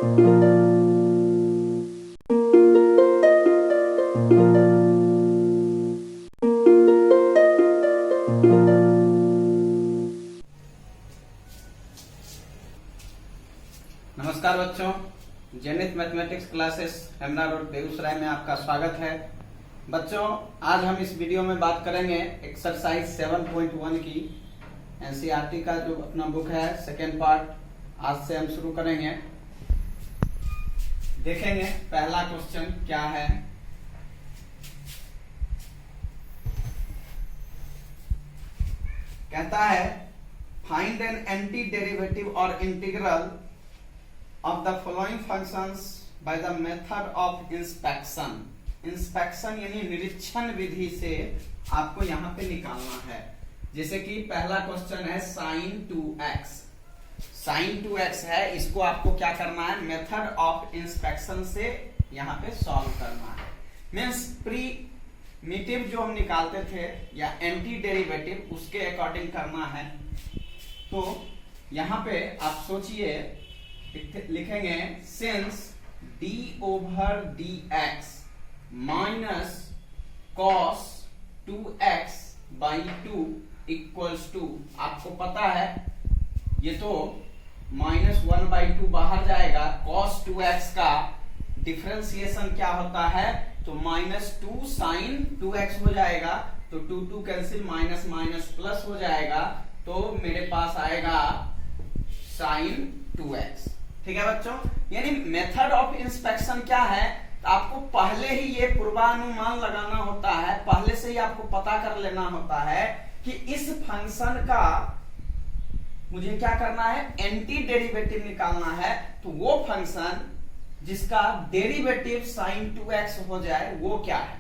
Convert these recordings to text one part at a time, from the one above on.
नमस्कार बच्चों, Zenith mathematics classes Hemna road Begusarai में आपका स्वागत है। बच्चों, आज हम इस वीडियो में बात करेंगे एक्सरसाइज 7.1 की। एनसीईआरटी का जो अपना बुक है सेकेंड पार्ट आज से हम शुरू करेंगे। देखेंगे पहला क्वेश्चन क्या है। कहता है फाइंड एन एंटी डेरिवेटिव और integral of the following functions by the method of inspection। Inspection यानी निरीक्षण विधि से आपको यहाँ पे निकालना है। जैसे कि पहला क्वेश्चन है sin 2x। sin 2x है, इसको आपको क्या करना है, मेथड ऑफ इंस्पेक्शन से यहाँ पे सॉल्व करना है। मीन्स प्रीमिटिव जो हम निकालते थे या एंटी डेरिवेटिव उसके अकॉर्डिंग करना है। तो यहाँ पे आप सोचिए, लिखेंगे since d over dx minus cos 2x by 2 equals to, आपको पता है ये तो -1/2 बाहर जाएगा। cos 2x का डिफरेंशिएशन क्या होता है, तो -2 sin 2x हो जाएगा। तो 2 कैंसिल, माइनस माइनस प्लस हो जाएगा। तो मेरे पास आएगा sin 2x। ठीक है बच्चों, यानी मेथड ऑफ इंस्पेक्शन क्या है, तो आपको पहले ही ये पूर्वानुमान लगाना होता है, पहले से ही आपको पता कर लेना होता है कि इस फंक्शन का मुझे क्या करना है, एंटी डेरिवेटिव निकालना है। तो वो फंक्शन जिसका डेरिवेटिव sin 2x हो जाए वो क्या है।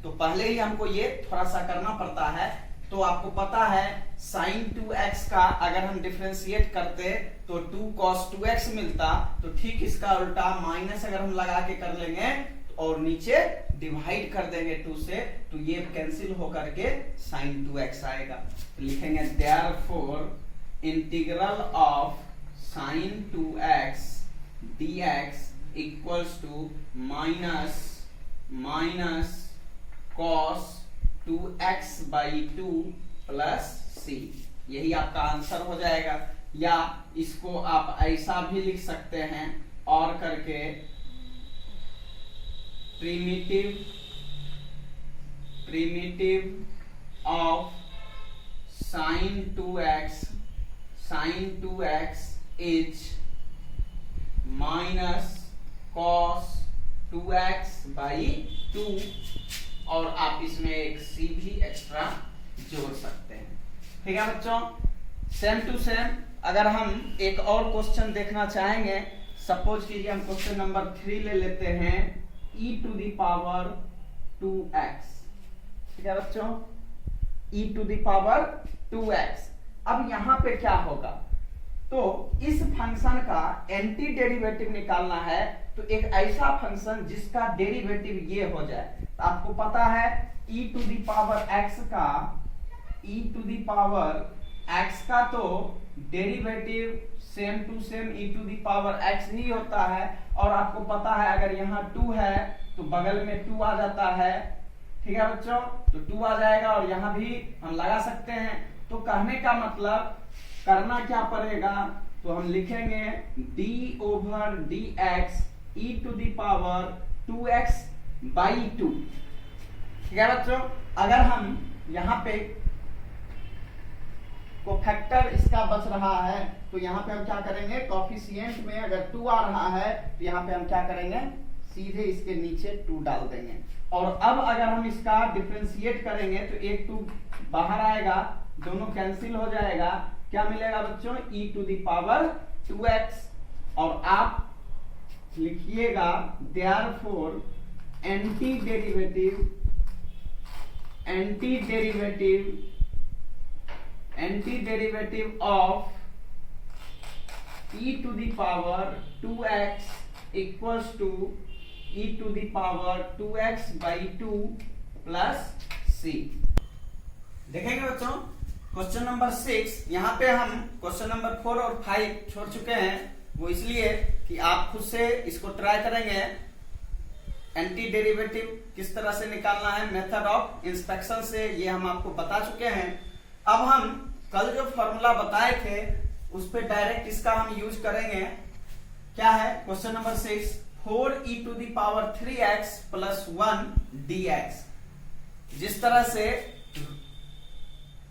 तो पहले ही हमको ये थोड़ा सा करना पड़ता है। तो आपको पता है sin 2x का अगर हम डिफरेंशिएट करते तो 2 cos 2x मिलता। तो ठीक इसका उल्टा माइनस अगर हम लगा के कर लेंगे और नीचे डिवाइड कर देंगे 2 से, तो ये कैंसिल होकर के sin 2x आएगा। तो लिखेंगे therefore integral of sin 2x dx equals to minus cos 2x by 2 plus c। यही आपका आंसर हो जाएगा। या इसको आप ऐसा भी लिख सकते हैं और करके primitive of sin 2x is minus cos 2x by 2, और आप इसमें एक c भी एक्स्ट्रा जोड़ सकते हैं। ठीक है बच्चों, सेम टू सेम अगर हम एक और क्वेश्चन देखना चाहेंगे, सपोज कीजिए हम क्वेश्चन नंबर 3 ले लेते हैं, e to the power 2x। ठीक है बच्चों, e to the power 2x। अब यहां पे क्या होगा, तो इस फंक्शन का एंटी डेरिवेटिव निकालना है। तो एक ऐसा फंक्शन जिसका डेरिवेटिव ये हो जाए, तो आपको पता है e to the power x का तो derivative same to same e to the power x ही होता है। और आपको पता है अगर यहाँ 2 है तो बगल में 2 आ जाता है। ठीक है बच्चों, तो 2 आ जाएगा और यहाँ भी हम लगा सकते हैं। तो कहने का मतलब करना क्या पड़ेगा, तो हम लिखेंगे d over dx e to the power 2x by 2। ठीक है बच्चों, अगर हम यहाँ पे को फैक्टर इसका बच रहा है तो यहाँ पे हम क्या करेंगे, कोफिशिएंट में अगर 2 आ रहा है तो यहाँ पे हम क्या करेंगे, सीधे इसके नीचे 2 डाल देंगे। और अब अगर हम इसका डिफरेंशिएट करेंगे तो एक 2 बाहर आएगा, दोनों कैंसिल हो जाएगा। क्या मिलेगा बच्चों, e to the power 2x। और आप लिखिएगा therefore anti derivative of e to the power 2x equals to e to the power 2x by 2 plus c। देखेंगे बच्चों क्वेश्चन नंबर 6। यहाँ पे हम क्वेश्चन नंबर 4 और 5 छोड़ चुके हैं। वो इसलिए कि आप खुद से इसको ट्राई करेंगे। एंटी डेरिवेटिव किस तरह से निकालना है मेथड ऑफ इंस्पेक्शन से, ये हम आपको बता चुके हैं। अब हम कल जो फॉर्मूला बताए थे उस पे डायरेक्ट इसका हम यूज करेंगे। क्या है question number 6, 4e⁻³ x + 1 dx। जिस तरह से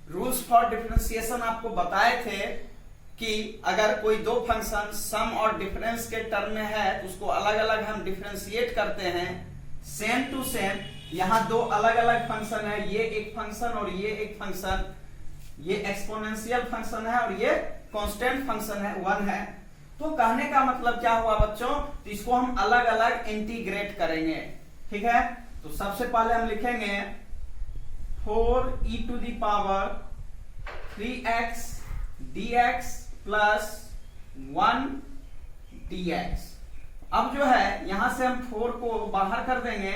रूल्स फॉर डिफरेंशिएशन आपको बताए थे कि अगर कोई दो फंक्शन सम और डिफरेंस के टर्म में है तो उसको अलग अलग हम डिफरेंशिएट करते हैं। सेम टू सेम यहाँ दो अलग अलग फंक्शन है, ये एक फंक्शन और ये एक फंक्शन, ये एक्सपोनेंशियल फंक्शन है और ये कांस्टेंट फंक्शन है, 1 है। तो कहने का मतलब क्या हुआ बच्चों, तो इसको हम अलग अलग इंटीग्रेट करेंगे। ठीक है, तो सबसे पहले हम लिखेंगे 4e⁻³ dx + 1 dx। अब जो है यहां से हम 4 को बाहर कर देंगे,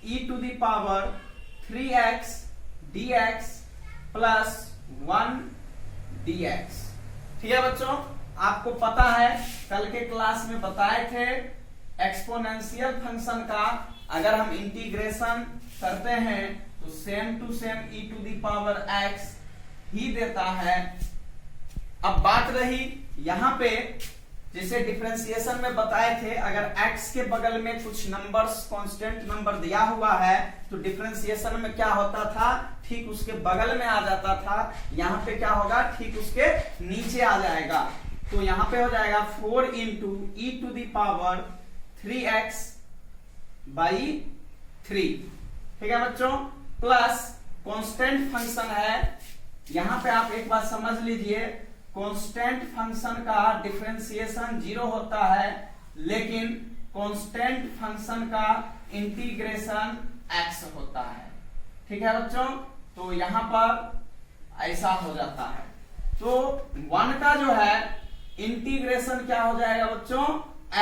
e⁻³ x dx + 1 dx। ठीक है बच्चों, आपको पता है कल के क्लास में बताए थे एक्सपोनेंशियल फंक्शन का अगर हम इंटीग्रेशन करते हैं तो सेम टू सेम e⁻x ही देता है। अब बात रही यहाँ पे जैसे डिफरेंशिएशन में बताए थे, अगर x के बगल में कुछ नंबर्स कांस्टेंट नंबर दिया हुआ है तो डिफरेंशिएशन में क्या होता था, ठीक उसके बगल में आ जाता था। यहाँ पे क्या होगा, ठीक उसके नीचे आ जाएगा। तो यहाँ पे हो जाएगा 4 × e⁻³ x/3। ठीक है बच्चों, प्लस कांस्टेंट फंक्शन है। यहाँ पे आप एक बात समझ लीजिए, कांस्टेंट फंक्शन का डिफरेंशिएशन 0 होता है, लेकिन कांस्टेंट फंक्शन का इंटीग्रेशन x होता है। ठीक है बच्चों, तो यहाँ पर ऐसा हो जाता है। तो 1 का जो है इंटीग्रेशन क्या हो जाएगा बच्चों,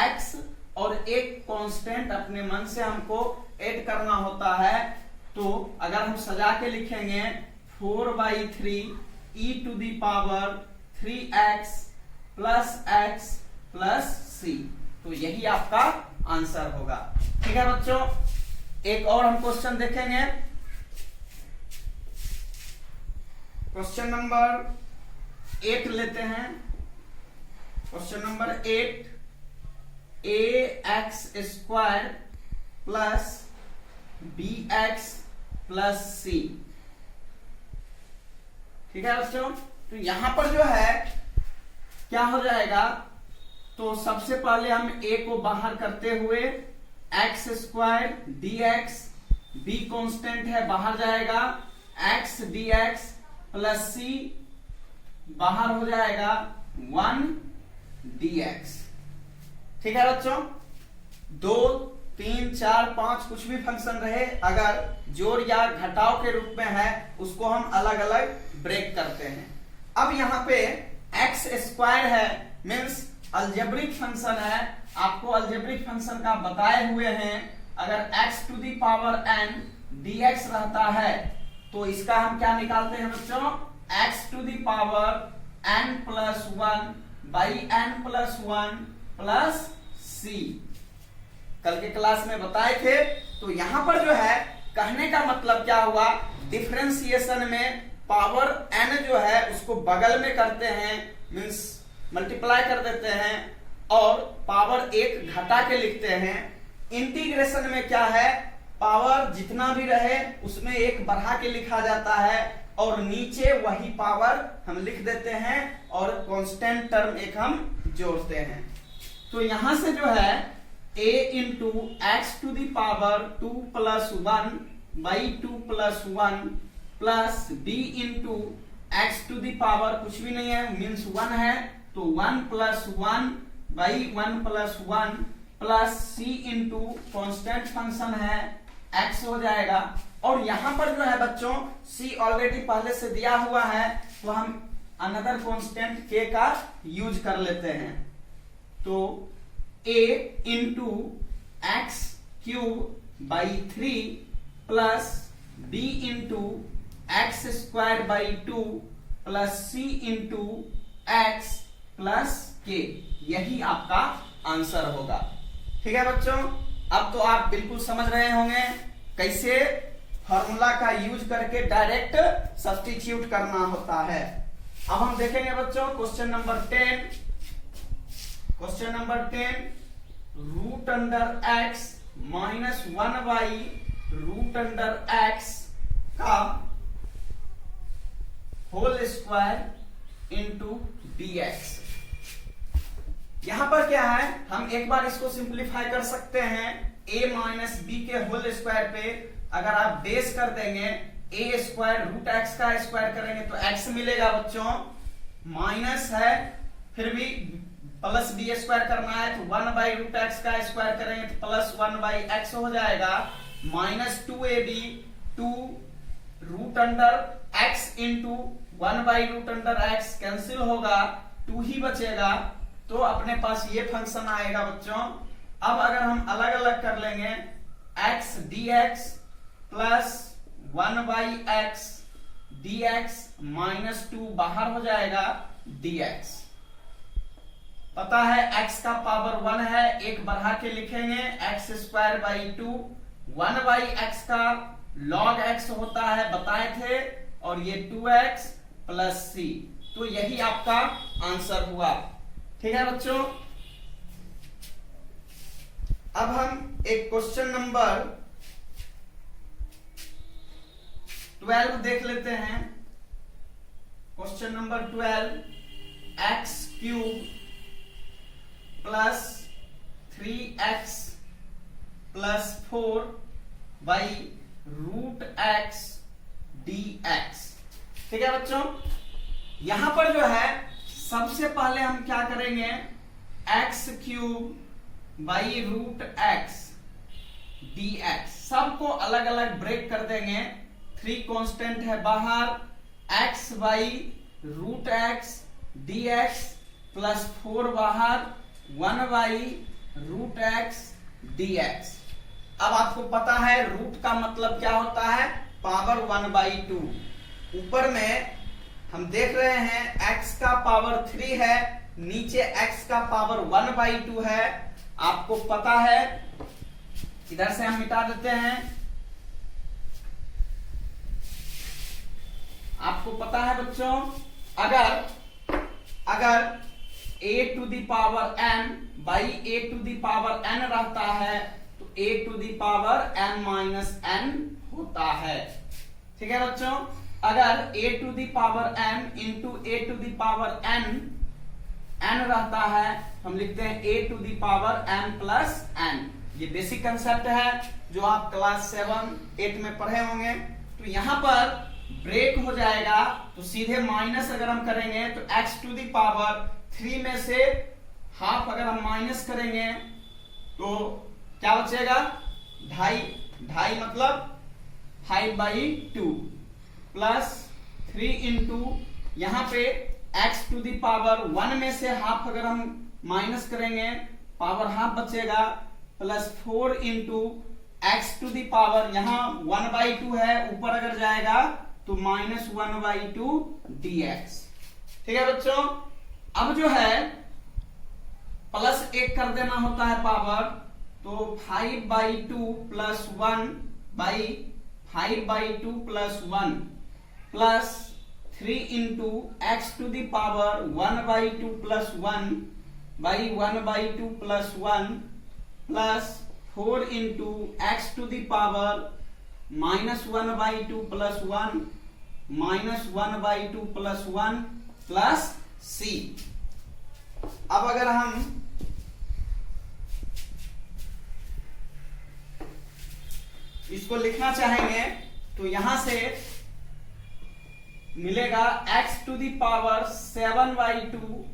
x, और एक कांस्टेंट अपने मन से हमको ऐड करना होता है। तो अगर हम सजा के लिखेंगे 4/3 e⁻³ x + c, तो यही आपका आंसर होगा। ठीक है बच्चों, एक और हम क्वेश्चन देखेंगे। क्वेश्चन नंबर 8 लेते हैं। Question number 8, ax² + bx + c। ठीक है बच्चों, तो यहां पर जो है क्या हो जाएगा, तो सबसे पहले हम a को बाहर करते हुए x² dx, b कांस्टेंट है बाहर जाएगा, x dx + c बाहर हो जाएगा 1 dx। ठीक है बच्चों, 2, 3, 4, 5 कुछ भी फंक्शन रहे, अगर जोड़ या घटाव के रूप में है उसको हम अलग अलग ब्रेक करते हैं। अब यहाँ पे x² है, मीन्स अलजेब्रिक फंक्शन है। आपको अलजेब्रिक फंक्शन का बताए हुए हैं, अगर x⁻n dx रहता है तो इसका हम क्या निकालते हैं बच्चों, x⁻n + 1/n + 1 + c। कल के क्लास में बताए थे। तो यहां पर जो है कहने का मतलब क्या हुआ, डिफरेंशिएशन में पावर n जो है उसको बगल में करते हैं, मींस मल्टीप्लाई कर देते हैं, और पावर 1 घटा के लिखते हैं। इंटीग्रेशन में क्या है, पावर जितना भी रहे उसमें 1 बढ़ा के लिखा जाता है और नीचे वही पावर हम लिख देते हैं और कांस्टेंट टर्म एक हम जोड़ते हैं। तो यहां से जो है a × x⁻² + 1/2 + 1 plus b × x⁻, कुछ भी नहीं है मीन्स 1 है, तो 1 + 1/1 + 1 प्लस c × कांस्टेंट फंक्शन है x हो जाएगा। और यहां पर जो है बच्चों c ऑलरेडी पहले से दिया हुआ है, तो हम अनदर कांस्टेंट k का यूज कर लेते हैं। तो a × x³/3 plus b × x² 2 plus c × x plus के, यही आपका आंसर होगा। ठीक है बच्चों, अब तो आप बिल्कुल समझ रहे होंगे कैसे फॉर्मूला का यूज करके डायरेक्ट सब्स्टिट्यूट करना होता है। अब हम देखेंगे बच्चों question number 10। Question number 10, root under x minus 1 by root under x का होल स्क्वायर इंटू dx। यहां पर क्या है, हम एक बार इसको सिंप्लीफाई कर सकते हैं। a माइनस बी के होल स्क्वायर पे अगर आप बेस कर देंगे a स्क्वायर रूट एक्स का स्क्वायर करेंगे तो x मिलेगा बच्चों, माइनस है फिर भी प्लस बी स्क्वायर करना है तो 1 बाई रूट एक्स का स्क्वायर करेंगे तो प्लस 1 बाई एक्स हो जाएगा, minus 2ab 2 root under x into 1 by root under x cancel होगा, 2 ही बचेगा तो अपने पास ये फंक्शन आएगा बच्चों। अब अगर हम अलग अलग कर लेंगे x dx plus 1 by x dx minus 2 बाहर हो जाएगा dx। पता है x का पावर 1 है, एक बढ़ा के लिखेंगे x square by 2, 1 by x का log x होता है बताए थे, और ये 2x प्लस c, तो यही आपका आंसर हुआ। ठीक है बच्चों, अब हम एक क्वेश्चन नंबर 12 देख लेते हैं। Question number 12, x cube plus 3x plus 4 by root x dx। ठीक है बच्चों, यहां पर जो है सबसे पहले हम क्या करेंगे, x cube by root x dx सबको अलग अलग ब्रेक कर देंगे। 3 कांस्टेंट है बाहर, x by root x dx plus 4 बाहर, 1 बाई रूट एक्स dx। अब आपको पता है रूट का मतलब क्या होता है, पावर 1 बाई 2। ऊपर में हम देख रहे हैं x का पावर 3 है, नीचे x का पावर 1 बाई 2 है। आपको पता है, इधर से हम मिटा देते हैं। आपको पता है बच्चों, अगर a to the power m by a to the power n रहता है तो a to the power m minus n होता है। ठीक है बच्चों, अगर a to the power m into a to the power n रहता है, हम लिखते हैं a to the power m plus n। ये बेसिक कंसेप्ट है जो आप क्लास 7-8 में पढ़े होंगे। तो यहां पर ब्रेक हो जाएगा तो सीधे माइनस अगर हम करेंगे तो x टू दी पावर 3 में से हाफ अगर हम माइनस करेंगे तो क्या बचेगा, 2.5 मतलब 5/2 प्लस 3 इंटू यहां पे x टू दी पावर 1 में से हाफ अगर हम माइनस करेंगे पावर हाफ बचेगा, plus 4 into x to the power यहां 1/2 है, ऊपर अगर जाएगा तो माइनस 1/2 dx। ठीक है बच्चों, अब जो है प्लस 1 कर देना होता है पावर, तो 5/2 plus 1 by 5/2 plus 1 plus 3 into x to the power 1/2 plus 1 by 1/2 plus 1 plus 4 into x to the power minus 1/2 plus 1 minus 1/2 plus 1 plus c। अब अगर हम इसको लिखना चाहेंगे तो यहां से मिलेगा x to the power 7/2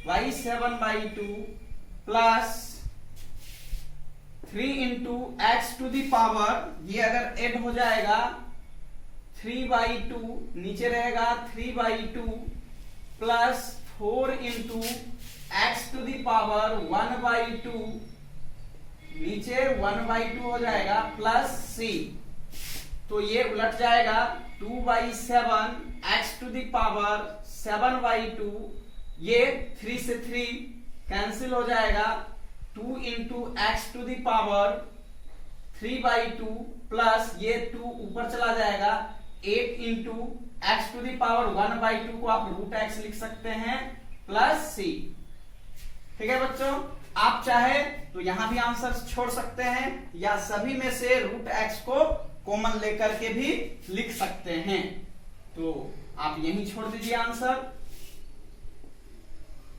y 7/2 plus 3 into x to the power, ये अगर ऐड हो जाएगा 3/2 नीचे रहेगा 3/2 plus 4 into x to the power 1/2 नीचे 1/2 हो जाएगा प्लस c, तो ये उलट जाएगा 2/7 एक्स टू दी पावर 7/2, ये 3 से 3 कैंसिल हो जाएगा 2 into x to the power 3/2 plus ये 2 ऊपर चला जाएगा 8 into x to the power 1/2 को आप रूट एक्स लिख सकते हैं प्लस सी। ठीक है बच्चों, आप चाहे तो यहां भी आंसर छोड़ सकते हैं या सभी में से रूट एक्स को कॉमन लेकर के भी लिख सकते हैं। तो आप यहीं छोड़ दीजिए आंसर,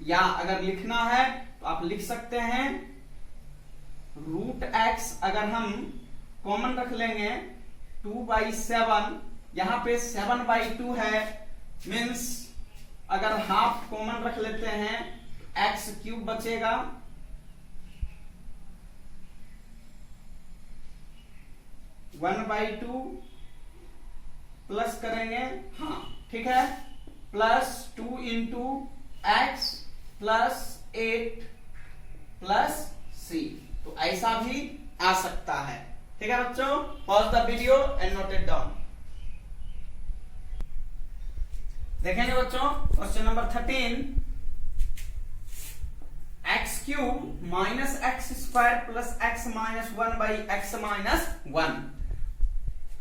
या अगर लिखना है तो आप लिख सकते हैं रूट एक्स अगर हम कॉमन रख लेंगे 2/7, यहां पे 7/2 है, मीन्स अगर हाफ कॉमन रख लेते हैं एक्स क्यूब बचेगा, वन बाई टू प्लस करेंगे, हाँ ठीक है, plus 2 into x plus 8 plus c. तो ऐसा भी आ सकता है। ठीक है बच्चों, pause the video and note it down. देखेंगे बच्चों question number 13, x cube minus x square plus x minus 1 by x minus 1।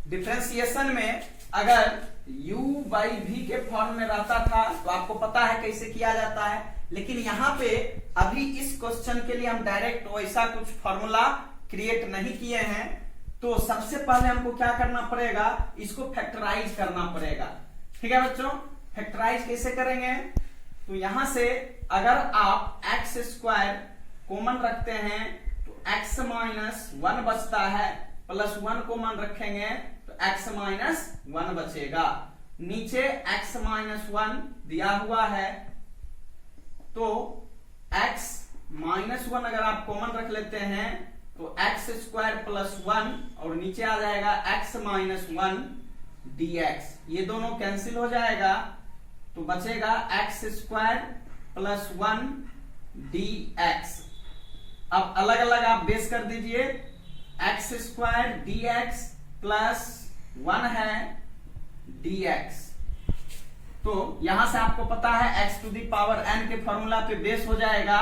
Differentiation में अगर u बाई v के फॉर्म में रहता था तो आपको पता है कैसे किया जाता है, लेकिन यहाँ पे अभी इस क्वेश्चन के लिए हम डायरेक्ट वैसा कुछ फॉर्मूला क्रिएट नहीं किए हैं। तो सबसे पहले हमको क्या करना पड़ेगा, इसको फैक्टराइज करना पड़ेगा। ठीक है बच्चों, फैक्टराइज कैसे करेंगे, तो यहां से अगर आप एक्स स्क्वायर कॉमन रखते हैं तो एक्स माइनस 1 बचता है, प्लस 1 कॉमन रखेंगे तो एक्स माइनस 1 बचेगा। नीचे एक्स माइनस 1 दिया हुआ है, तो एक्स माइनस 1 अगर आप कॉमन रख लेते हैं तो एक्स स्क्वायर प्लस 1 और नीचे आ जाएगा एक्स माइनस 1 dx। ये दोनों कैंसिल हो जाएगा तो बचेगा एक्स स्क्वायर प्लस 1 dx। अब अलग अलग आप बेस कर दीजिए, एक्स स्क्वायर dx प्लस 1 है dx। तो यहां से आपको पता है x to the power n के फॉर्मूला पे बेस हो जाएगा।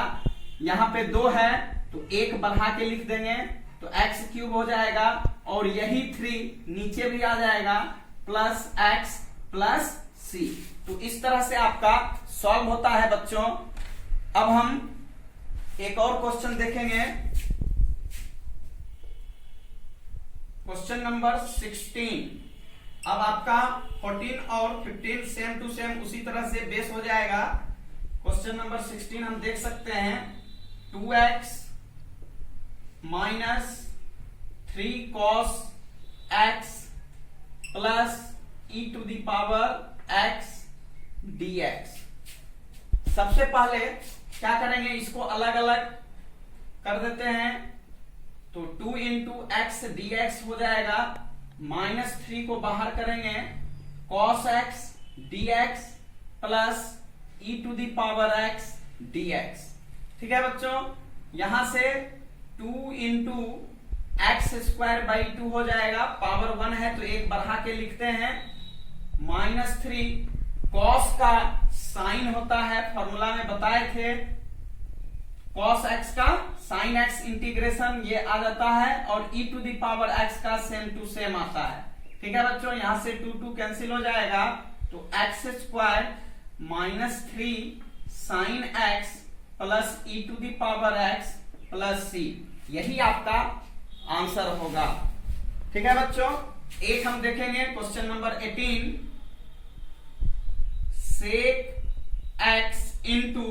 यहां पे 2 है तो 1 बढ़ा के लिख देंगे तो x क्यूब हो जाएगा, और यही 3 नीचे भी आ जाएगा प्लस x प्लस c। तो इस तरह से आपका सॉल्व होता है बच्चों। अब हम एक और क्वेश्चन देखेंगे, क्वेश्चन नंबर 16। अब आपका 14 और 15 सेम टू सेम उसी तरह से बेस हो जाएगा। क्वेश्चन नंबर 16 हम देख सकते हैं 2x minus 3 cos x plus e to the power x dx। सबसे पहले क्या करेंगे, इसको अलग अलग कर देते हैं तो 2 इंटू एक्स dx हो जाएगा, माइनस 3 को बाहर करेंगे cos x dx plus e to the power x dx। ठीक है बच्चों, यहां से 2 इंटू एक्स स्क्वायर बाई 2 हो जाएगा, पावर 1 है तो 1 बढ़ा के लिखते हैं, माइनस 3 cos का साइन होता है, फॉर्मूला में बताए थे cos x का sin x इंटीग्रेशन ये आ जाता है, और e to the power x का सेम टू सेम आता है। ठीक है बच्चों, यहां से 2 कैंसिल हो जाएगा तो x square minus 3 sine x plus e to the power x plus c, यही आपका आंसर होगा। ठीक है बच्चों, एक हम देखेंगे question number 18, sec x into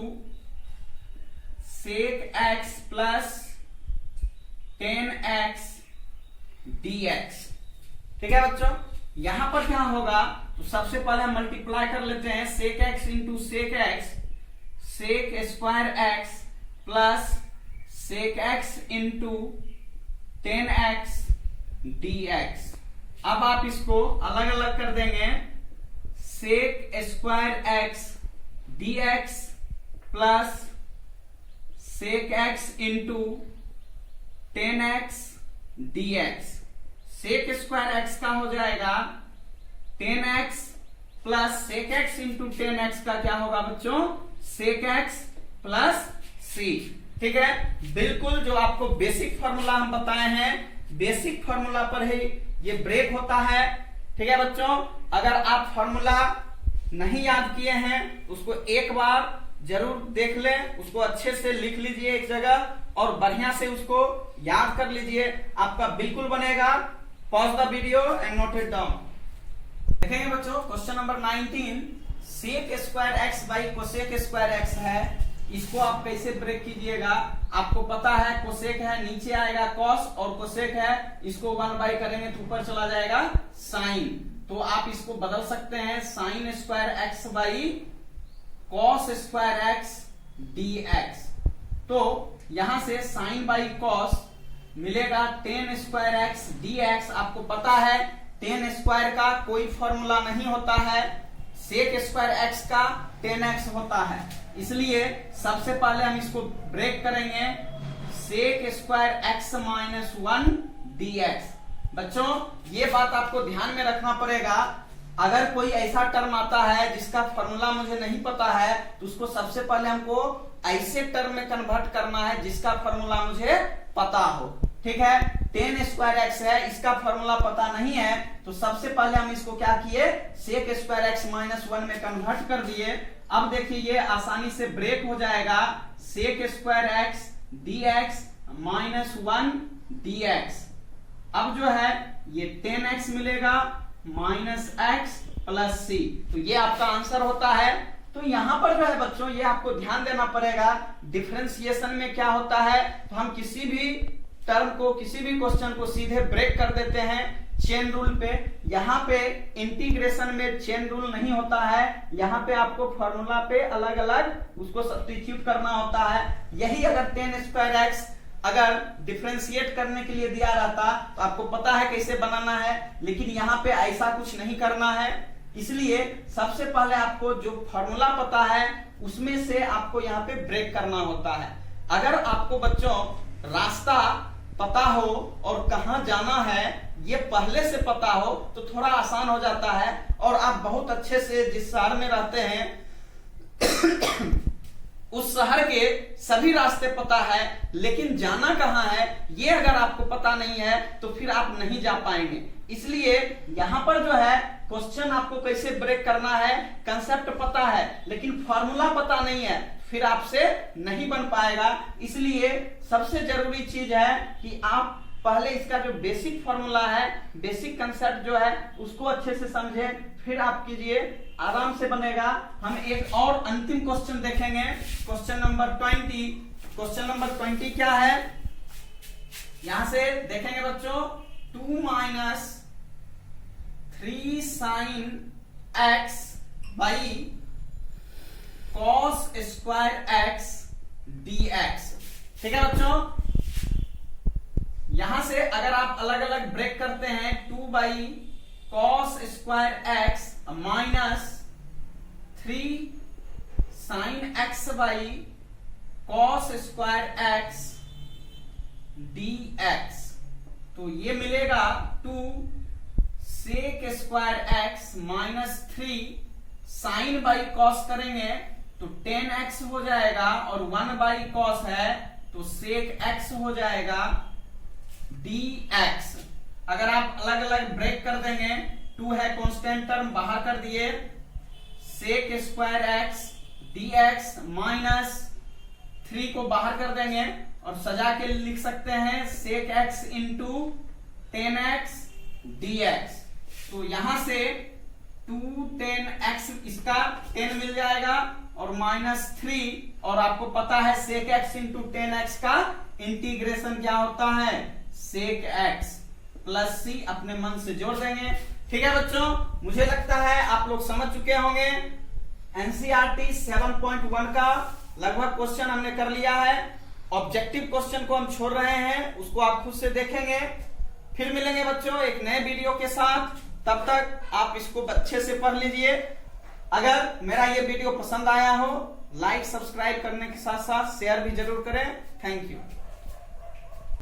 sec x plus 10x dx। ठीक है बच्चों, यहां पर क्या होगा तो सबसे पहले हम मल्टीप्लाई कर लेते हैं, sec x into sec x, sec square x plus sec x into 10x dx। अब आप इसको अलग अलग कर देंगे, sec square x dx plus sec x into 10x dx। Sec square x का हो जाएगा 10x plus sec x into 10x का क्या होगा बच्चों, सेक x प्लस सी। ठीक है, बिल्कुल जो आपको बेसिक फॉर्मूला हम बताए हैं, बेसिक फॉर्मूला पर ही ये ब्रेक होता है। ठीक है बच्चों, अगर आप फॉर्मूला नहीं याद किए हैं उसको एक बार जरूर देख लें, उसको अच्छे से लिख लीजिए एक जगह और बढ़िया से उसको याद कर लीजिए, आपका बिल्कुल बनेगा। Pause the video and note it down. देखेंगे बच्चों question number 19, sec square x by cosec square x है, इसको आप कैसे ब्रेक कीजिएगा। आपको पता है कोसेक है नीचे आएगा कॉस और कोसेक है इसको 1 बाई करेंगे तो ऊपर चला जाएगा साइन, तो आप इसको बदल सकते हैं sine square x by cos square x dx। तो यहां से साइन बाई कॉस मिलेगा टेन स्क्वायर एक्स dx। आपको पता है टेन स्क्वायर का कोई फॉर्मूला नहीं होता है, सेक स्क्वायर एक्स का 10x होता है, इसलिए सबसे पहले हम इसको ब्रेक करेंगे sec square x minus 1 dx। बच्चों ये बात आपको ध्यान में रखना पड़ेगा, अगर कोई ऐसा टर्म आता है जिसका फॉर्मूला मुझे नहीं पता है तो उसको सबसे पहले हमको ऐसे टर्म में कन्वर्ट करना है जिसका फॉर्मूला मुझे पता हो। ठीक है, टेन स्क्वायर एक्स है, इसका फॉर्मूला पता नहीं है तो सबसे पहले हम इसको क्या किए सेक स्क्वायर एक्स माइनस 1 में कन्वर्ट कर दिए। अब देखिए ये आसानी से ब्रेक हो जाएगा, sec square x dx minus 1 dx। अब जो है ये 10x मिलेगा माइनस x प्लस सी, तो ये आपका आंसर होता है। तो यहां पर जो है बच्चों ये आपको ध्यान देना पड़ेगा, डिफरेंशिएशन में क्या होता है, तो हम किसी भी टर्म को किसी भी क्वेश्चन को सीधे ब्रेक कर देते हैं चेन रूल पे। यहाँ पे इंटीग्रेशन में चेन रूल नहीं होता है, यहाँ पे आपको फॉर्मूला पे अलग अलग उसको सब्स्टिट्यूट करना होता है। यही अगर टेन स्क्वायर एक्स अगर डिफरेंशिएट करने के लिए दिया रहता तो आपको पता है कैसे बनाना है, लेकिन यहाँ पे ऐसा कुछ नहीं करना है, इसलिए सबसे पहले आपको जो फॉर्मूला पता है उसमें से आपको यहाँ पे ब्रेक करना होता है। अगर आपको बच्चों रास्ता पता हो और कहां जाना है ये पहले से पता हो तो थोड़ा आसान हो जाता है, और आप बहुत अच्छे से जिस शहर में रहते हैं उस शहर के सभी रास्ते पता है, लेकिन जाना कहां है ये अगर आपको पता नहीं है तो फिर आप नहीं जा पाएंगे। इसलिए यहां पर जो है क्वेश्चन आपको कैसे ब्रेक करना है कंसेप्ट पता है लेकिन फॉर्मूला पता नहीं है, फिर आपसे नहीं बन पाएगा। इसलिए सबसे जरूरी चीज है कि आप पहले इसका जो बेसिक फॉर्मूला है, बेसिक कंसेप्ट जो है उसको अच्छे से समझे, फिर आप कीजिए, आराम से बनेगा। हम एक और अंतिम क्वेश्चन देखेंगे, क्वेश्चन नंबर 20। क्वेश्चन नंबर 20 क्या है, यहां से देखेंगे बच्चों 2 minus 3 sine x by cos square x dx। ठीक है बच्चों, यहां से अगर आप अलग अलग ब्रेक करते हैं 2 by cos square x minus 3 sine x by cos square x dx, तो ये मिलेगा 2 sec square x minus 3 sine by cos करेंगे तो 10x हो जाएगा और 1 बाई कॉस है तो सेक x हो जाएगा dx। अगर आप अलग अलग ब्रेक कर देंगे, 2 है कांस्टेंट टर्म बाहर कर दिए, sec square x dx minus 3 को बाहर कर देंगे और सजा के लिख सकते हैं sec x into 10x dx। तो यहां से 2 10x इसका 10 मिल जाएगा और माइनस 3, और आपको पता है सेक x इंटू 10x का इंटीग्रेशन क्या होता है सेक x प्लस सी, अपने मन से जोड़ देंगे। ठीक है बच्चों, मुझे लगता है आप लोग समझ चुके होंगे। एनसीईआरटी 7.1 का लगभग क्वेश्चन हमने कर लिया है, ऑब्जेक्टिव क्वेश्चन को हम छोड़ रहे हैं, उसको आप खुद से देखेंगे। फिर मिलेंगे बच्चों एक नए वीडियो के साथ, तब तक आप इसको अच्छे से पढ़ लीजिए। अगर मेरा ये वीडियो पसंद आया हो लाइक सब्सक्राइब करने के साथ साथ शेयर भी जरूर करें। Thank you.